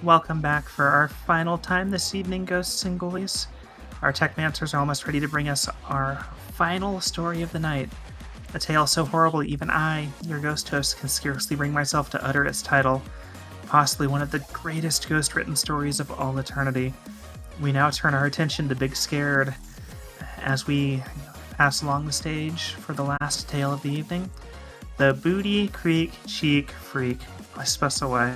Welcome back for our final time this evening, Ghosts and Ghoulies. Our Techmancers are almost ready to bring us our final story of the night. A tale so horrible even I, your ghost host, can scarcely bring myself to utter its title. Possibly one of the greatest ghost-written stories of all eternity. We now turn our attention to BigScared as we pass along the stage for the last tale of the evening. The Booty Creek Cheek Freak. I specify.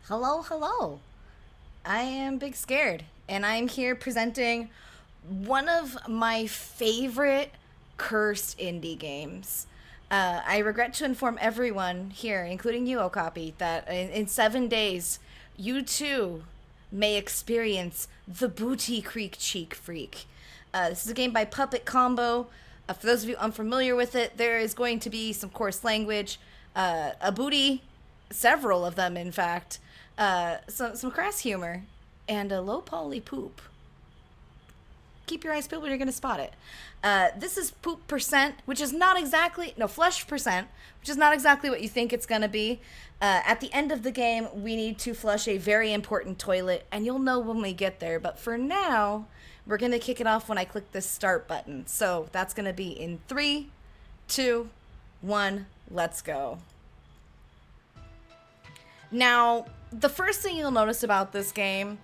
Hello, hello. I am Big Scared, and I'm here presenting one of my favorite cursed indie games. I regret to inform everyone here, including you, Okapi, that in 7 days, you too may experience the Booty Creek Cheek Freak. This is a game by Puppet Combo. For those of you unfamiliar with it, there is going to be some coarse language, a booty, several of them, in fact, some crass humor, and a low poly poop. Keep your eyes peeled when you're going to spot it. This is poop percent, which is not exactly, no, flush percent, which is not exactly what you think it's going to be. At the end of the game, we need to flush a very important toilet, and you'll know when we get there. But for now, we're going to kick it off when I click this start button. So that's going to be in 3, 2, 1, let's go. Now, the first thing you'll notice about this game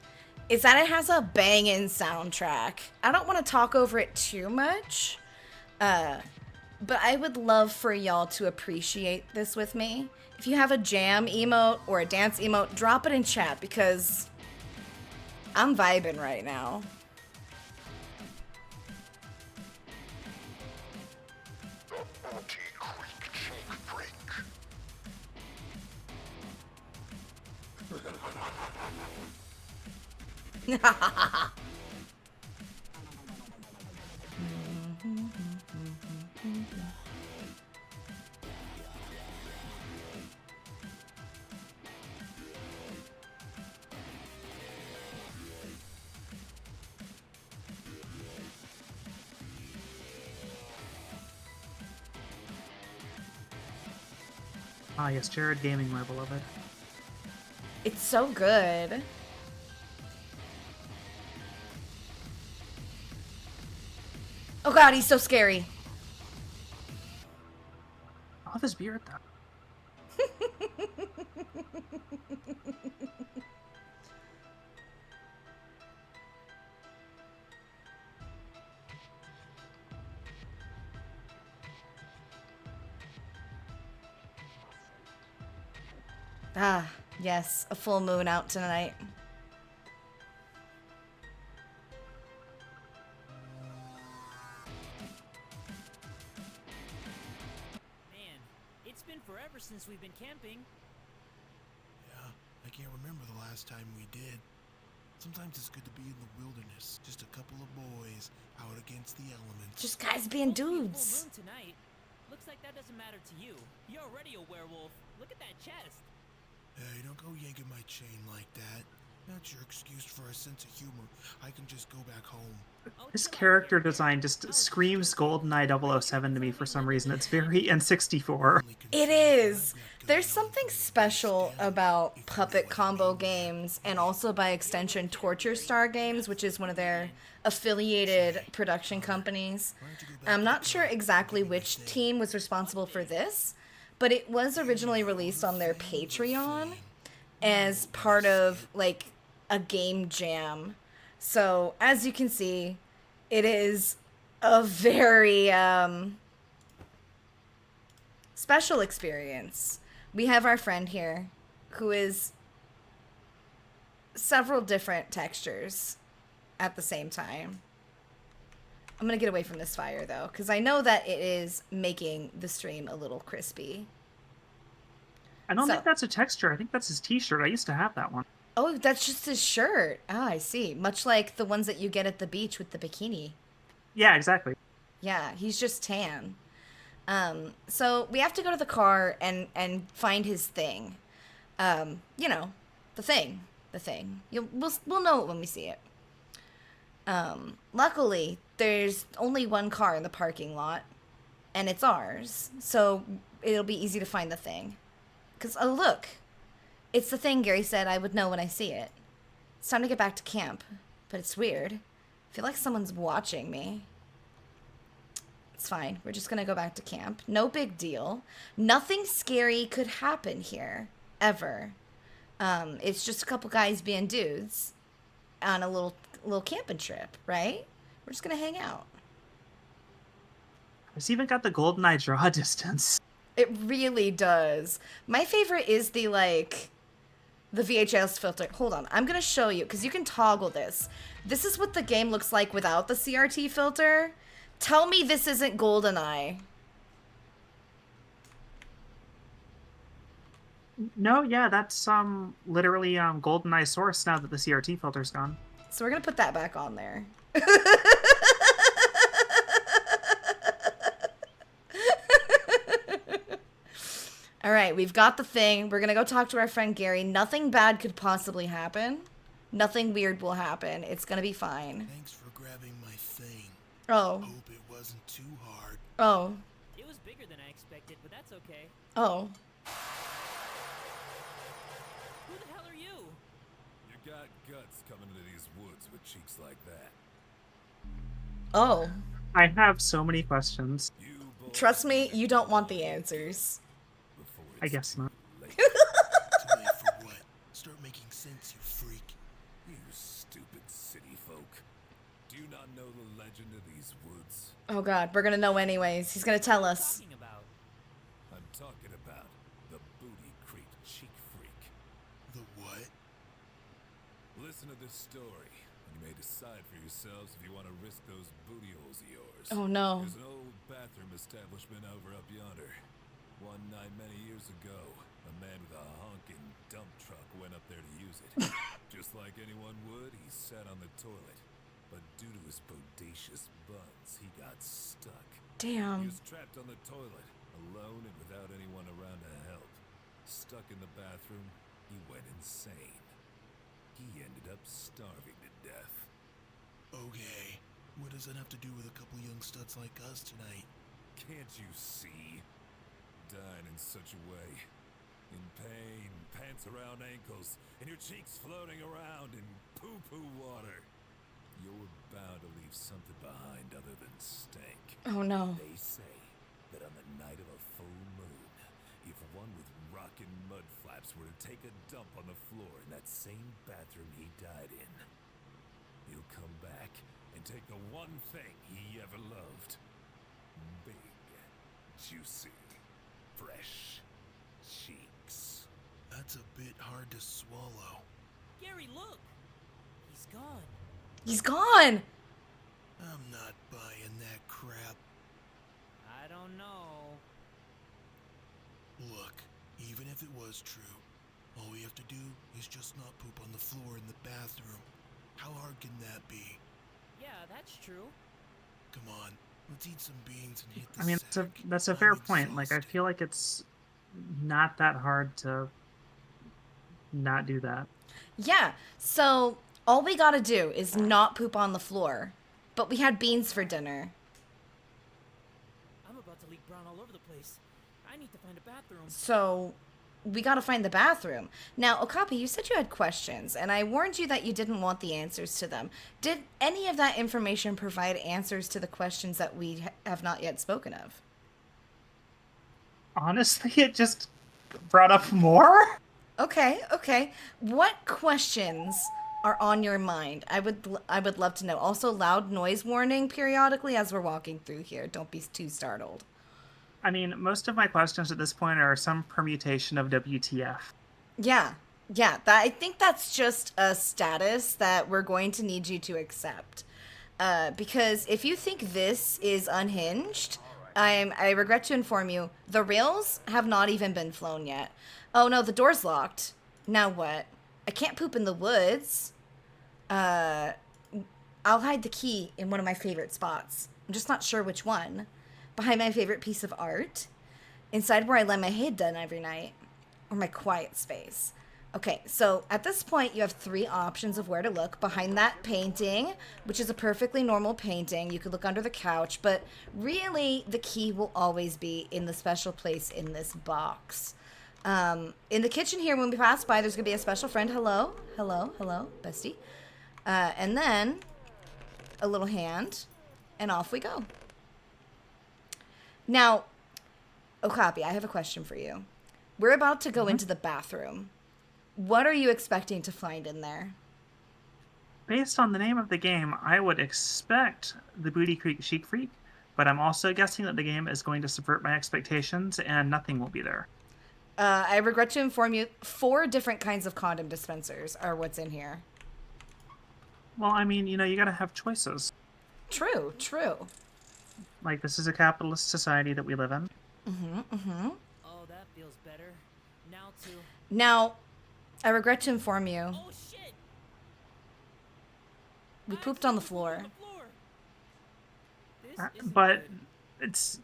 is that it has a banging soundtrack. I don't want to talk over it too much, but I would love for y'all to appreciate this with me. If you have a jam emote or a dance emote, drop it in chat because I'm vibing right now. Ah, yes, Jared Gaming, my beloved. It's so good. Oh god, he's so scary. I love his beard, though. Ah, yes, a full moon out tonight. Man, it's been forever since we've been camping. Yeah, I can't remember the last time we did. Sometimes it's good to be in the wilderness, just a couple of boys out against the elements. Just guys being Won't be a full dudes. moon tonight. Looks like that doesn't matter to you. You're already a werewolf. Look at that chest. Hey, don't go yanking my chain like that. That's your excuse for a sense of humor. I can just go back home. Oh, His chill out character here, kid. design just Oh, screams sure. GoldenEye 007 to me for some reason. It's very N64. Only It concerned is. what I've got There's going on something for the special base camp, about if you Puppet know what I Combo mean. games and also by extension Torture Star Games, which is one of their affiliated production companies. I'm not sure exactly which team was responsible for this, but it was originally released on their Patreon as part of like a game jam. So, as you can see, it is a very special experience. We have our friend here who is several different textures at the same time. I'm going to get away from this fire though, because I know that it is making the stream a little crispy. I don't So- think that's a texture. I think that's his t-shirt. I used to have that one. Oh, that's just his shirt. Ah, I see. Much like the ones that you get at the beach with the bikini. Yeah, exactly. Yeah, he's just tan. So we have to go to the car and find his thing. You know, the thing. We'll know it when we see it. Luckily, there's only one car in the parking lot, and it's ours, so it'll be easy to find the thing. Because, oh, look, it's the thing Gary said I would know when I see it. It's time to get back to camp, but it's weird. I feel like someone's watching me. It's fine. We're just gonna go back to camp. No big deal. Nothing scary could happen here, ever. It's just a couple guys being dudes on a little camping trip, right? We're just gonna hang out. It's even got the GoldenEye draw distance. It really does. My favorite is the VHS filter. Hold on, I'm gonna show you because you can toggle this. This is what the game looks like without the CRT filter. Tell me this isn't GoldenEye. No, yeah, that's literally GoldenEye source now that the CRT filter's gone. So we're gonna put that back on there. All right, we've got the thing. We're gonna go talk to our friend Gary. Nothing bad could possibly happen. Nothing weird will happen. It's gonna be fine. Thanks for grabbing my thing. Oh. Hope it wasn't too hard. Oh. It was bigger than I expected, but that's okay. Oh. Who the hell are you? You got guts coming into these woods with cheeks like that. Oh. I have so many questions. You boys Trust me, you don't want the answers. before I it's guess too not. late. Too late for what? Start making sense, you freak. You stupid city folk. Do you not know the legend of these woods? Oh god, we're gonna know anyways. He's gonna tell us. Talking about? I'm talking about the Booty Creek Cheek Freak. The what? Listen to this story, and you may decide for yourselves if you want to risk those booty holes of yours. Oh no. There's an old bathroom establishment over up yonder. One night many years ago, a man with a honking dump truck went up there to use it. Just like anyone would, he sat on the toilet. But due to his bodacious buns, he got stuck. He Damn. was trapped on the toilet, alone and without anyone around to help. Stuck in the bathroom, he went insane. He ended up starving to death. Okay. What does that have to do with a couple young studs like us tonight? Can't you see? Dying in such a way. In pain, pants around ankles, and your cheeks floating around in poo-poo water. You're bound to leave something behind other than stank. Oh no. They say that on the night of a full moon, if one with rockin' mud flaps were to take a dump on the floor in that same bathroom he died in, he'll come back and take the one thing he ever loved. Big, juicy, fresh cheeks. That's a bit hard to swallow. Gary, look! He's gone. He's gone. I'm not buying that crap. I don't know. Look, even if it was true, all we have to do is just not poop on the floor in the bathroom. How hard can that be? Yeah, that's true. Come on, let's eat some beans and hit the I mean, sack. that's a I'm fair point. Like, I exhausted. feel like it's not that hard to not do that. Yeah. So all we gotta do is not poop on the floor. But we had beans for dinner. I'm about to leak brown all over the place. I need to find a bathroom. So we gotta find the bathroom. Now, Okapi, you said you had questions, and I warned you that you didn't want the answers to them. Did any of that information provide answers to the questions that we have not yet spoken of? Honestly, it just brought up more. Okay, okay. What questions are on your mind? I would love to know. Also, loud noise warning periodically as we're walking through here. Don't be too startled. I mean, most of my questions at this point are some permutation of WTF. Yeah, yeah. I think that's just a status that we're going to need you to accept. Because if you think this is unhinged, I regret to inform you, the rails have not even been flown yet. Oh no, the door's locked. Now what? I can't poop in the woods. I'll hide the key in one of my favorite spots. I'm just not sure which one. Behind my favorite piece of art. Inside where I let my head done every night. Or my quiet space. Okay, so at this point, you have 3 options of where to look. Behind that painting, which is a perfectly normal painting. You could look under the couch, but really the key will always be in the special place in this box. In the kitchen here, when we pass by, there's going to be a special friend. Hello, hello, hello, bestie. And then a little hand, and off we go. Now, Okapi, I have a question for you. We're about to go into the bathroom. What are you expecting to find in there? Based on the name of the game, I would expect the Booty Creek Chic Freak, but I'm also guessing that the game is going to subvert my expectations and nothing will be there. I regret to inform you, 4 different kinds of condom dispensers are what's in here. Well, I mean, you gotta have choices. True, true. Like, this is a capitalist society that we live in. Oh, that feels better. Now to... Now, I regret to inform you, Oh, shit! we pooped on the floor. This isn't But good. it's...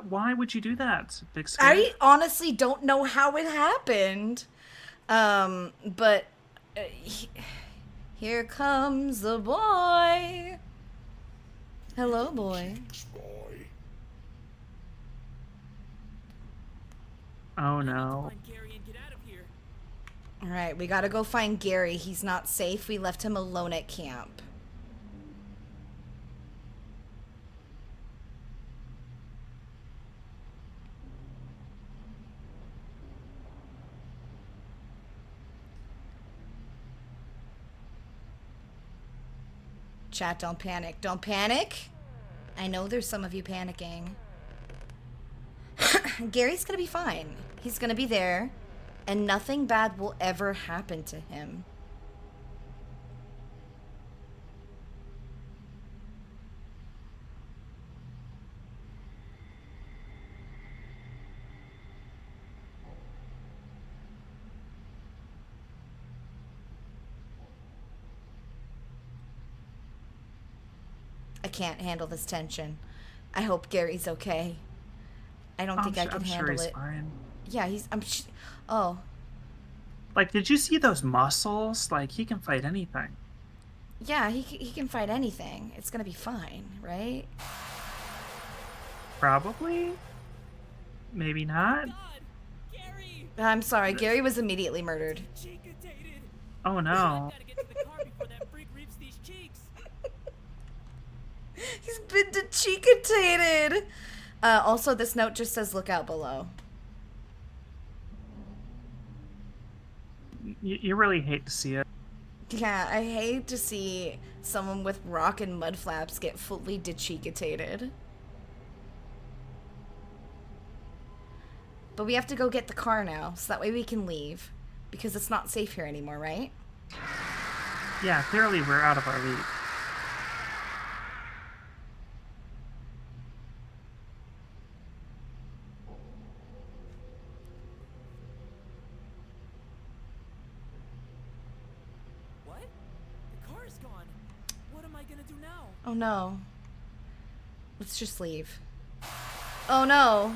why would you do that, Big Scare? I honestly don't know how it happened. But here comes the boy. Hello, boy. Oh, I need to no. find Gary and get out of here. All right, we gotta go find Gary. He's not safe. We left him alone at camp. Chat, don't panic. Don't panic. I know there's some of you panicking. Gary's gonna be fine. He's gonna be there, and nothing bad will ever happen to him. I can't handle this tension. I hope Gary's okay. I don't think I can I'm sure handle he's it. fine. Yeah, oh. Like, did you see those muscles? Like, he can fight anything. Yeah, he can fight anything. It's gonna be fine, right? Probably? Maybe not? God! Gary! I'm sorry, Gary was immediately murdered. Decheekitated! Oh, no. Gotta get to the car before that freak reaps these cheeks. He's been decheekitated! Also, this note just says, look out below. You really hate to see it. Yeah, I hate to see someone with rock and mud flaps get fully decheekitated. But we have to go get the car now, so that way we can leave. Because it's not safe here anymore, right? Yeah, clearly we're out of our league. What? The car is gone. What am I gonna do now? Oh no. Let's just leave. Oh no.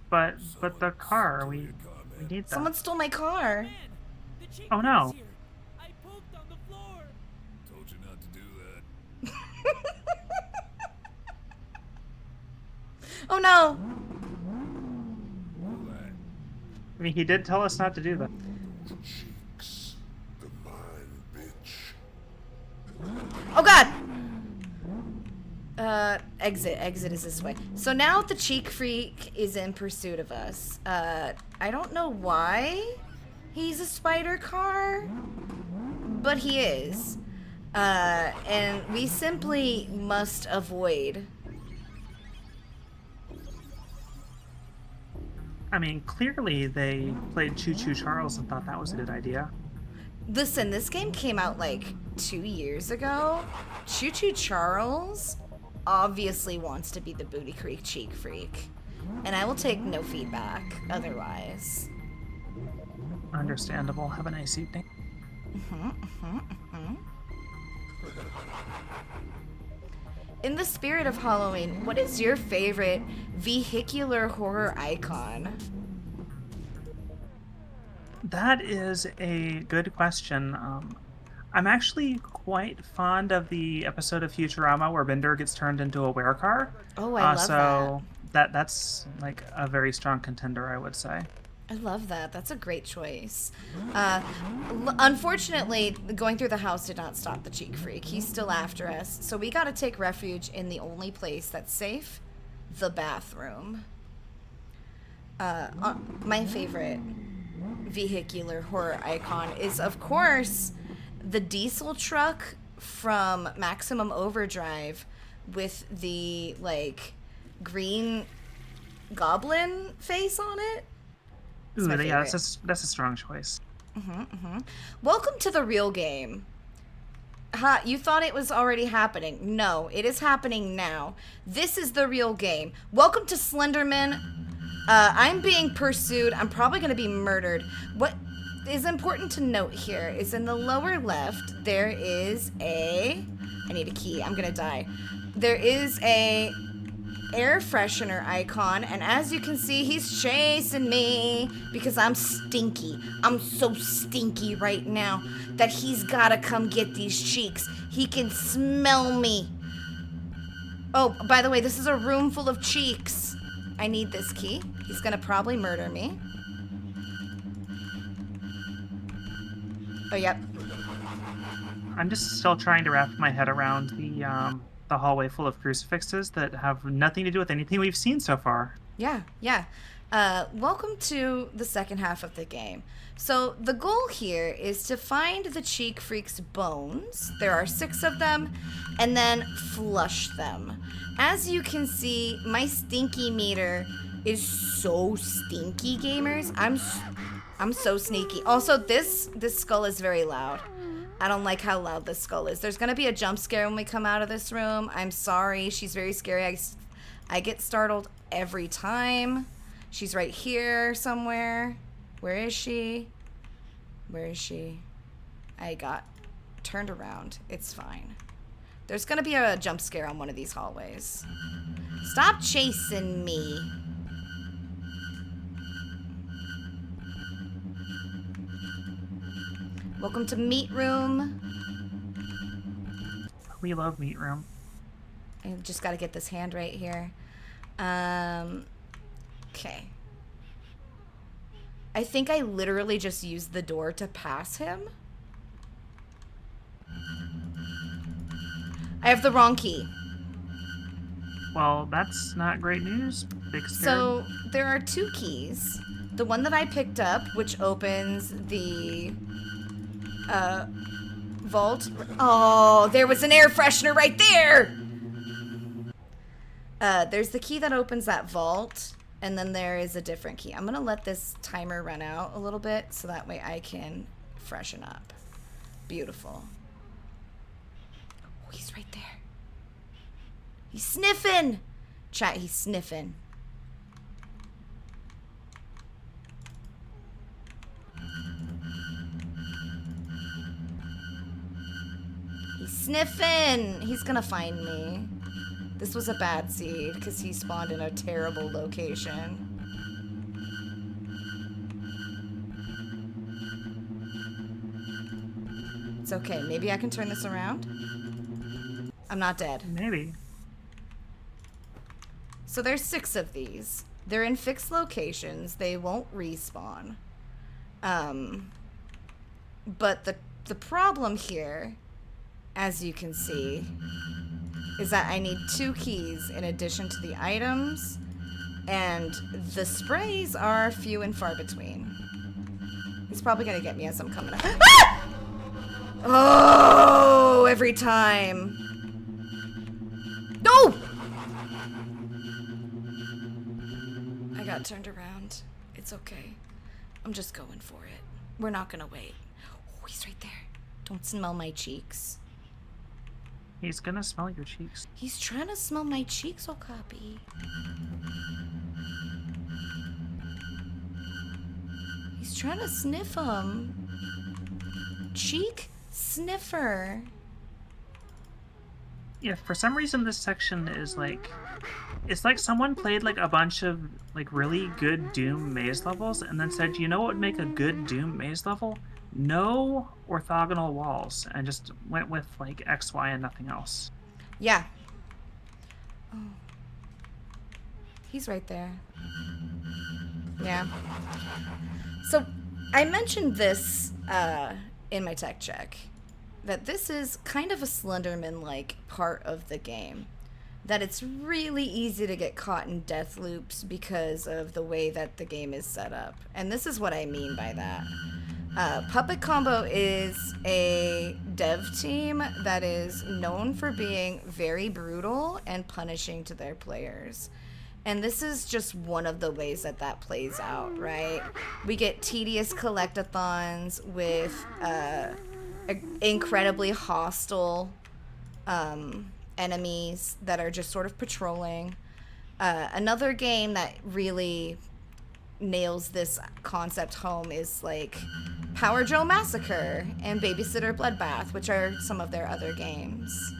But the car, we need that. Someone stole my car. Man! The cheek Oh, no. is here. I pooped on the floor! Told you not to do that. Oh no. I mean, he did tell us not to do that. Cheeks, the mine, bitch. Oh god. Exit. Exit is this way. So now the cheek freak is in pursuit of us. I don't know why he's a spider car, but he is. And we simply must avoid. I mean, clearly they played Choo Choo Charles and thought that was a good idea. Listen, this game came out like 2 years ago. Choo Choo Charles obviously wants to be the Booty Creek Cheek Freak. And I will take no feedback otherwise. Understandable. Have a nice evening. In the spirit of Halloween, what is your favorite vehicular horror icon? That is a good question. I'm actually quite fond of the episode of Futurama where Bender gets turned into a werecar. Oh, I love that. So that's like a very strong contender, I would say. I love that. That's a great choice. Unfortunately, going through the house did not stop the cheek freak. He's still after us. So we got to take refuge in the only place that's safe, the bathroom. My favorite vehicular horror icon is, of course, the diesel truck from Maximum Overdrive with the, like, green goblin face on it. It's Ooh, my yeah, favorite. that's a strong choice. Welcome to the real game. Ha, you thought it was already happening. No, it is happening now. This is the real game. Welcome to Slenderman. I'm being pursued. I'm probably going to be murdered. What is important to note here is in the lower left, there is a... I need a key. I'm going to die. There is a air freshener icon, and as you can see, he's chasing me because I'm stinky. I'm so stinky right now that he's gotta come get these cheeks. He can smell me. Oh, by the way, this is a room full of cheeks. I need this key. He's gonna probably murder me. Oh, yep. I'm just still trying to wrap my head around the hallway full of crucifixes that have nothing to do with anything we've seen so far. Yeah, yeah. Welcome to the second half of the game. So the goal here is to find the cheek freak's bones. There are 6 of them, and then flush them. As you can see, my stinky meter is so stinky, gamers. I'm so sneaky. Also, this skull is very loud. I don't like how loud this skull is. There's gonna be a jump scare when we come out of this room. I'm sorry. She's very scary. I get startled every time. She's right here somewhere. Where is she? Where is she? I got turned around. It's fine. There's gonna be a jump scare on one of these hallways. Stop chasing me. Welcome to Meat Room. We love Meat Room. I just got to get this hand right here. Okay. I think I literally just used the door to pass him. I have the wrong key. Well, that's not great news. BigScared. So there are 2 keys. The one that I picked up, which opens the vault. Oh, there was an air freshener right there. There's the key that opens that vault, and then there is a different key. I'm gonna let this timer run out a little bit so that way I can freshen up. Beautiful. Oh, he's right there. He's sniffing. Chat, he's sniffing. He's sniffing. He's gonna find me. This was a bad seed because he spawned in a terrible location. It's okay. Maybe I can turn this around. I'm not dead. Maybe. So there's 6 of these. They're in fixed locations. They won't respawn. But the problem here, as you can see, is that I need 2 keys in addition to the items, and the sprays are few and far between. He's probably gonna get me as I'm coming up. Ah! Oh, every time. No! I got turned around. It's okay. I'm just going for it. We're not gonna wait. Oh, he's right there. Don't smell my cheeks. He's gonna smell your cheeks. He's trying to smell my cheeks, Okapi. He's trying to sniff them. Cheek sniffer. Yeah, for some reason this section is like It's like someone played like a bunch of like really good Doom maze levels and then said, you know what would make a good Doom maze level? No orthogonal walls, and just went with like X, Y, and nothing else. Yeah. Oh. He's right there. Yeah. So I mentioned this in my tech check, that this is kind of a Slenderman-like part of the game. That it's really easy to get caught in death loops because of the way that the game is set up. And this is what I mean by that. Puppet Combo is a dev team that is known for being very brutal and punishing to their players. And this is just one of the ways that that plays out, right? We get tedious collectathons with incredibly hostile enemies that are just sort of patrolling. Another game that really nails this concept home is like Power Joe Massacre and Babysitter Bloodbath, which are some of their other games.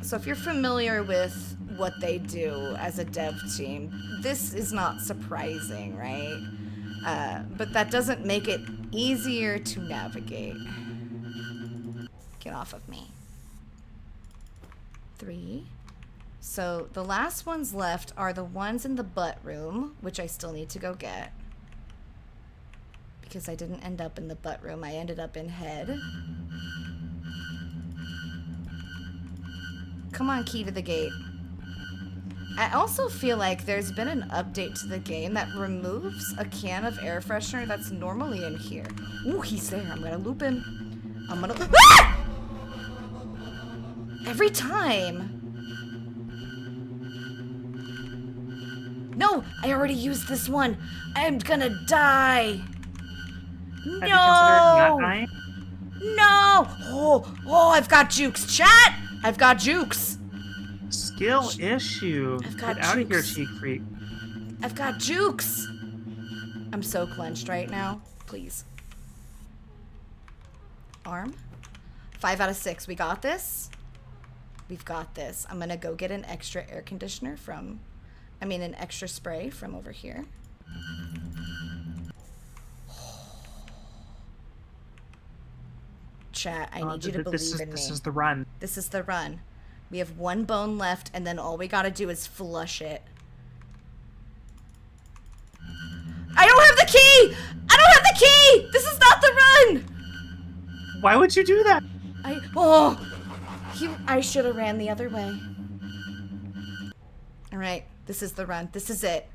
So if you're familiar with what they do as a dev team, this is not surprising, right? But that doesn't make it easier to navigate. Get off of me. 3. So the last ones left are the ones in the butt room, which I still need to go get. Because I didn't end up in the butt room, I ended up in head. Come on, key to the gate. I also feel like there's been an update to the game that removes a can of air freshener that's normally in here. Ooh, he's there. I'm gonna loop him. I'm gonna... Ah! Every time. No, I already used this one. I'm gonna die. Have you considered not dying? No. Oh, I've got jukes, chat. I've got jukes. Skill issue. I've got Get out of here, jukes. cheek freak. I've got jukes. I'm so clenched right now. Please. Arm. 5 out of 6. We got this. We've got this. I'm gonna go get an extra air conditioner from... an extra spray from over here. Chat, I need you to believe in me. This is the run. This is the run. We have one bone left, and then all we gotta do is flush it. I don't have the key! I don't have the key! This is not the run! Why would you do that? I should have ran the other way. Alright, this is the run. This is it.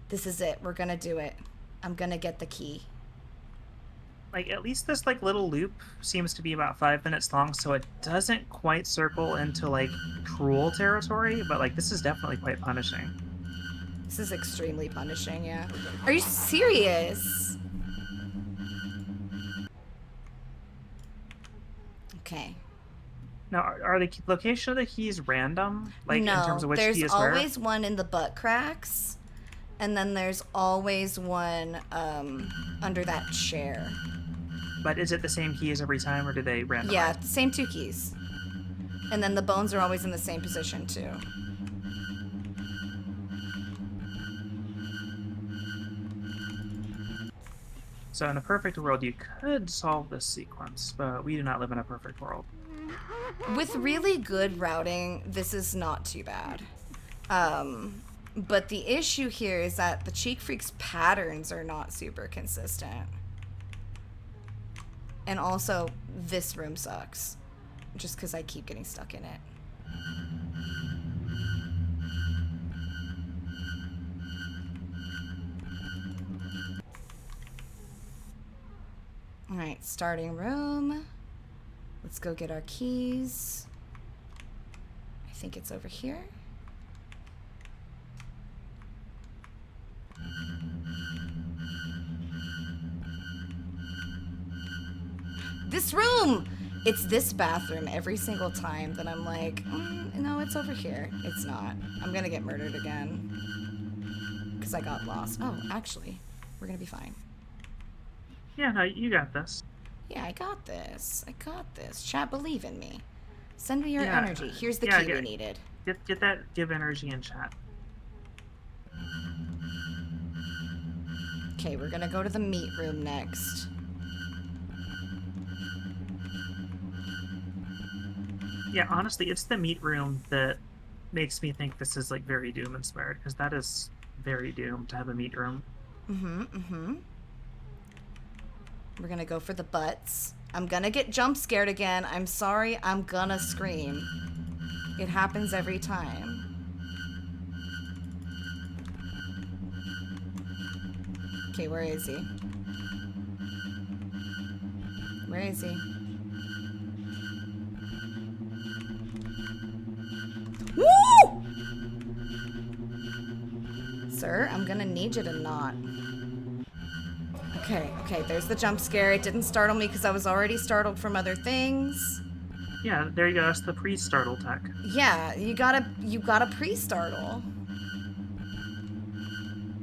This is it. We're gonna do it. I'm gonna get the key. Like, at least this, like, little loop seems to be about 5 minutes long, so it doesn't quite circle into, like, cruel territory, but, like, this is definitely quite punishing. This is extremely punishing, yeah. Are you serious? Okay. Now, are the location of the keys random? Like, no, in terms of which key is there's where? always one in the butt cracks, and then there's always one under that chair. But is it the same keys every time, or do they randomize? Yeah, same 2 keys. And then the bones are always in the same position, too. So in a perfect world, you could solve this sequence, but we do not live in a perfect world. With really good routing, this is not too bad. But the issue here is that the Cheek Freak's patterns are not super consistent. And also, this room sucks. Just because I keep getting stuck in it. Alright, starting room. Let's go get our keys. I think it's over here. This room! It's this bathroom every single time that I'm like, no, it's over here. It's not. I'm gonna get murdered again. Because I got lost. Oh, actually, we're gonna be fine. Yeah, no, you got this. Yeah, I got this. I got this. Chat, believe in me. Send me your Yeah, energy. Here's the yeah, key yeah. we needed. Get that give energy in chat. Okay, we're gonna go to the meat room next. Yeah, honestly, it's the meat room that makes me think this is like very Doom inspired, because that is very Doom to have a meat room. We're gonna go for the butts. I'm gonna get jump scared again. I'm sorry, I'm gonna scream. It happens every time. Okay, where is he? Where is he? Woo! Sir, I'm gonna need you to not. Okay, there's the jump scare. It didn't startle me because I was already startled from other things. Yeah, there you go. That's the pre-startle tech. Yeah, you gotta pre-startle.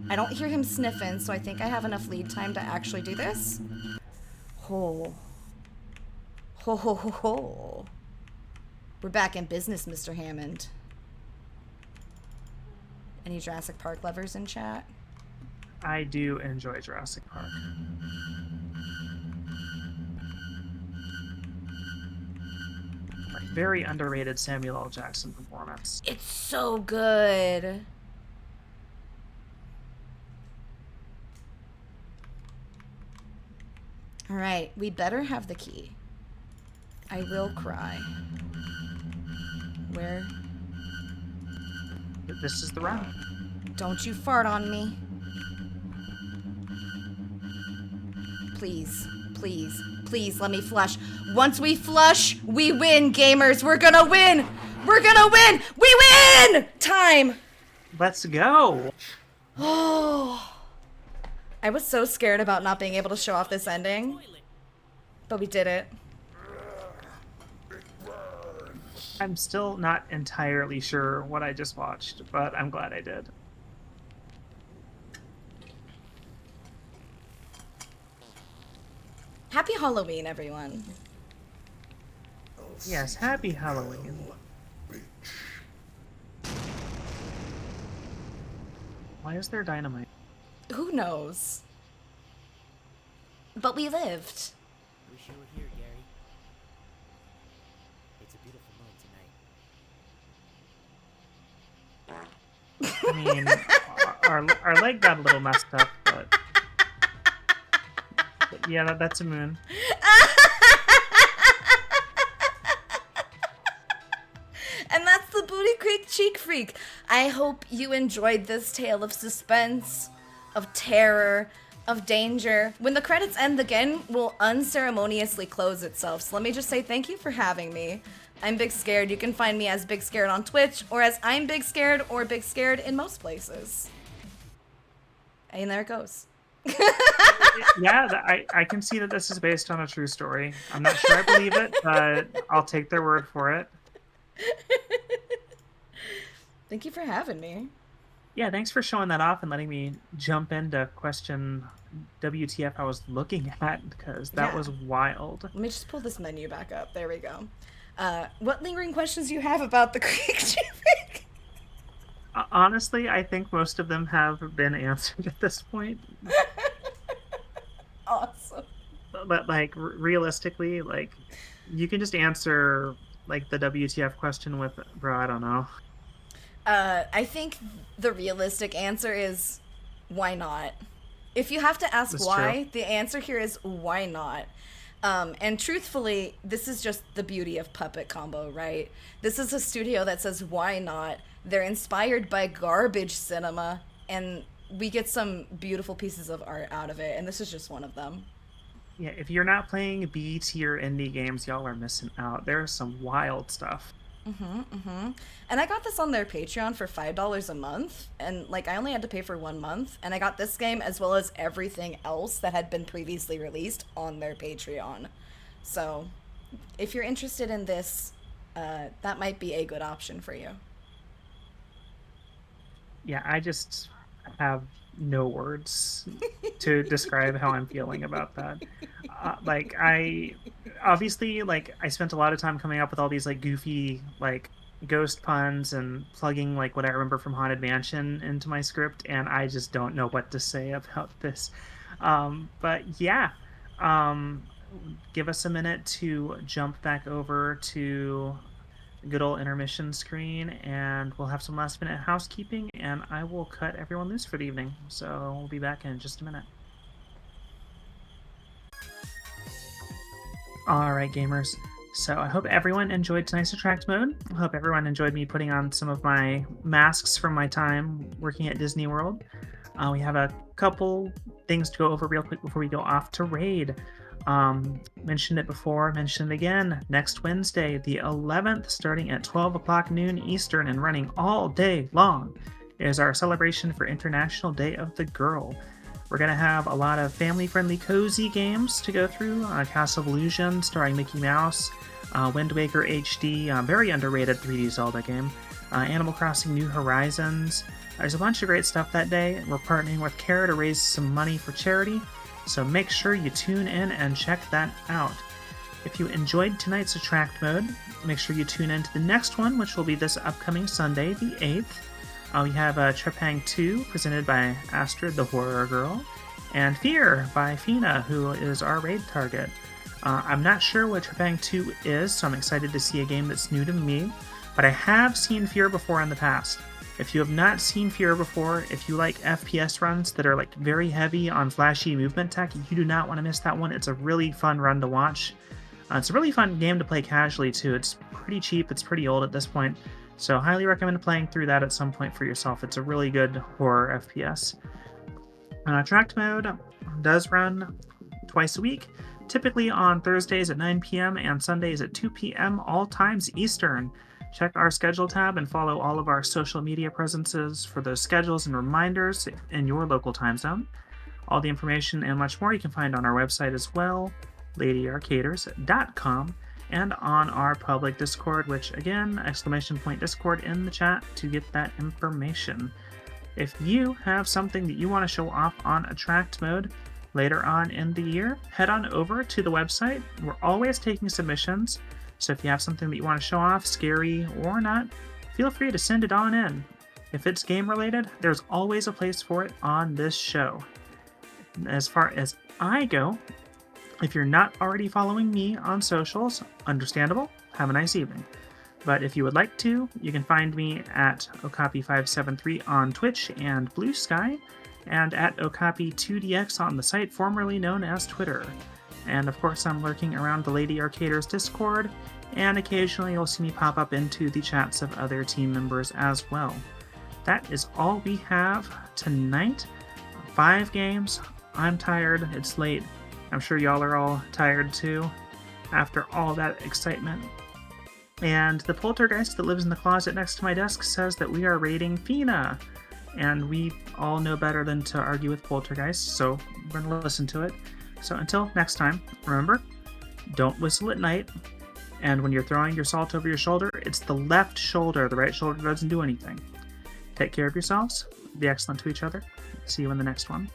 I don't hear him sniffing, so I think I have enough lead time to actually do this. Ho. Ho ho ho ho. We're back in business, Mr. Hammond. Any Jurassic Park lovers in chat? I do enjoy Jurassic Park. Like, very underrated Samuel L. Jackson performance. It's so good. All right, we better have the key. I will cry. Where? This is the round. Don't you fart on me. Please, please, please let me flush. Once we flush, we win, gamers. We're gonna win. We're gonna win. We win! Time. Let's go. Oh. I was so scared about not being able to show off this ending, but we did it. I'm still not entirely sure what I just watched, but I'm glad I did. Happy Halloween, everyone. Yes, happy Halloween. Why is there dynamite? Who knows? But we lived. Wish you were here, Gary. It's a beautiful moon tonight. I mean, our leg got a little messed up, but yeah, that's a moon. And that's the Booty Creek Cheek Freak. I hope you enjoyed this tale of suspense, of terror, of danger. When the credits end, the game will unceremoniously close itself. So let me just say thank you for having me. I'm BigScared. You can find me as BigScared on Twitch, or as I'm BigScared, or BigScared in most places. And there it goes. Yeah, I can see that this is based on a true story. I'm not sure I believe it, but I'll take their word for it. Thank you for having me. Yeah, thanks for showing that off and letting me jump into question WTF I was looking at, because that was wild. Let me just pull this menu back up. There we go. What lingering questions do you have about the Creek Cheek? Honestly, I think most of them have been answered at this point. Awesome. But like realistically, like you can just answer like the WTF question with, bro, I don't know. I think the realistic answer is why not? If you have to ask why, the answer here is why not? And truthfully, this is just the beauty of Puppet Combo, right? This is a studio that says why not? They're inspired by garbage cinema, and we get some beautiful pieces of art out of it, and this is just one of them. Yeah, if you're not playing B tier indie games, y'all are missing out. There's some wild stuff. And I got this on their Patreon for $5 a month, and like I only had to pay for 1 month, and I got this game as well as everything else that had been previously released on their Patreon. So if you're interested in this, that might be a good option for you. Yeah, I just have no words to describe how I'm feeling about that. Like I obviously, like I spent a lot of time coming up with all these like goofy like ghost puns and plugging like what I remember from Haunted Mansion into my script, and I just don't know what to say about this. But yeah, um, give us a minute to jump back over to good old intermission screen, and we'll have some last minute housekeeping, and I will cut everyone loose for the evening. So we'll be back in just a minute. Alright, gamers. So I hope everyone enjoyed tonight's Attract mode. I hope everyone enjoyed me putting on some of my masks from my time working at Disney World. We have a couple things to go over real quick before we go off to raid. Mentioned it before, mentioned it again. Next Wednesday, the 11th, starting at 12 o'clock noon Eastern and running all day long, is our celebration for International Day of the Girl. We're going to have a lot of family-friendly, cozy games to go through. Castle of Illusion, starring Mickey Mouse. Wind Waker HD, very underrated 3D Zelda game. Animal Crossing New Horizons. There's a bunch of great stuff that day. We're partnering with Kara to raise some money for charity, so make sure you tune in and check that out. If you enjoyed tonight's Attract mode, make sure you tune in to the next one, which will be this upcoming Sunday, the 8th. We have Trepang 2, presented by Astrid the Horror Girl, and Fear by Fina, who is our raid target. I'm not sure what Trepang 2 is, so I'm excited to see a game that's new to me, but I have seen Fear before in the past. If you have not seen Fear before, if you like FPS runs that are like very heavy on flashy movement tech, you do not want to miss that one. It's a really fun run to watch. It's a really fun game to play casually too. It's pretty cheap, it's pretty old at this point, so highly recommend playing through that at some point for yourself. It's a really good horror FPS. Attract mode does run twice a week, typically on Thursdays at 9 p.m. and Sundays at 2 p.m. all times Eastern. Check our schedule tab and follow all of our social media presences for those schedules and reminders in your local time zone. All the information and much more you can find on our website as well, ladyarcaders.com, and on our public Discord, which again, !Discord in the chat to get that information. If you have something that you want to show off on Attract mode later on in the year, head on over to the website. We're always taking submissions, so if you have something that you want to show off, scary or not, feel free to send it on in. If it's game related, there's always a place for it on this show. As far as I go, if you're not already following me on socials, understandable, have a nice evening. But if you would like to, you can find me at Okapi573 on Twitch and Blue Sky, and at Okapi2DX on the site formerly known as Twitter. And of course, I'm lurking around the Lady Arcaders Discord, and occasionally you'll see me pop up into the chats of other team members as well. That is all we have tonight. 5 games. I'm tired. It's late. I'm sure y'all are all tired too, after all that excitement. And the poltergeist that lives in the closet next to my desk says that we are raiding Fina. And we all know better than to argue with poltergeists, so we're going to listen to it. So until next time, remember, don't whistle at night. And when you're throwing your salt over your shoulder, it's the left shoulder. The right shoulder doesn't do anything. Take care of yourselves. Be excellent to each other. See you in the next one.